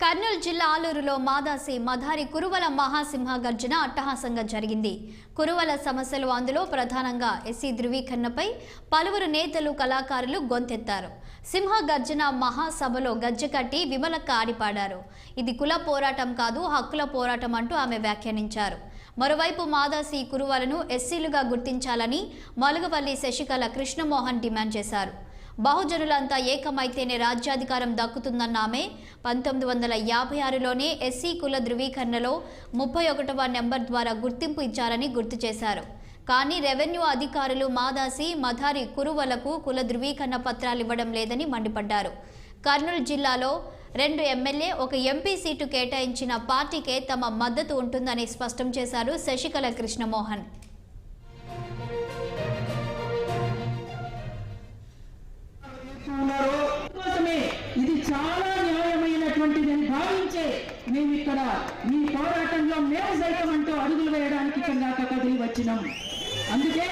కర్నూలు జిల్లా ఆలూరులో మాదాసి మధారి కురువల మహాసింహ గర్జన అట్టహాసంగా జరిగింది. కురువల సమస్యలు, అందులో ప్రధానంగా ఎస్సీ ధృవీకరణపై పలువురు నేతలు, కళాకారులు గొంతెత్తారు. సింహ గర్జన మహాసభలో గజ్జెకట్టి విమలక్క ఆడిపాడారు. ఇది కుల పోరాటం కాదు, హక్కుల పోరాటం అంటూ ఆమె వ్యాఖ్యానించారు. మరోవైపు మాదాసి కురువలను ఎస్సీలుగా గుర్తించాలని మలుగవల్లి శశికళ కృష్ణమోహన్ డిమాండ్ చేశారు. బహుజనులంతా ఏకమైతేనే రాజ్యాధికారం దక్కుతుందన్న ఆమె 1956లోనే ఎస్సీ కుల ధృవీకరణలో 31వ నెంబర్ ద్వారా గుర్తింపు ఇచ్చారని గుర్తు చేశారు. కానీ రెవెన్యూ అధికారులు మాదాసి మధారి కురువలకు కుల ధృవీకరణ పత్రాలు ఇవ్వడం లేదని మండిపడ్డారు. కర్నూలు జిల్లాలో 2 ఎమ్మెల్యే, 1 ఎంపీ సీటు కేటాయించిన పార్టీకే తమ మద్దతు ఉంటుందని స్పష్టం చేశారు శశికళ కృష్ణమోహన్. ఇది చాలా న్యాయమైనటువంటిది భావించే మేము ఇక్కడ ఈ పోరాటంలో మేము సైతం అంటూ అడుగులు వేయడానికి కదిలి వచ్చినాం. అందుకే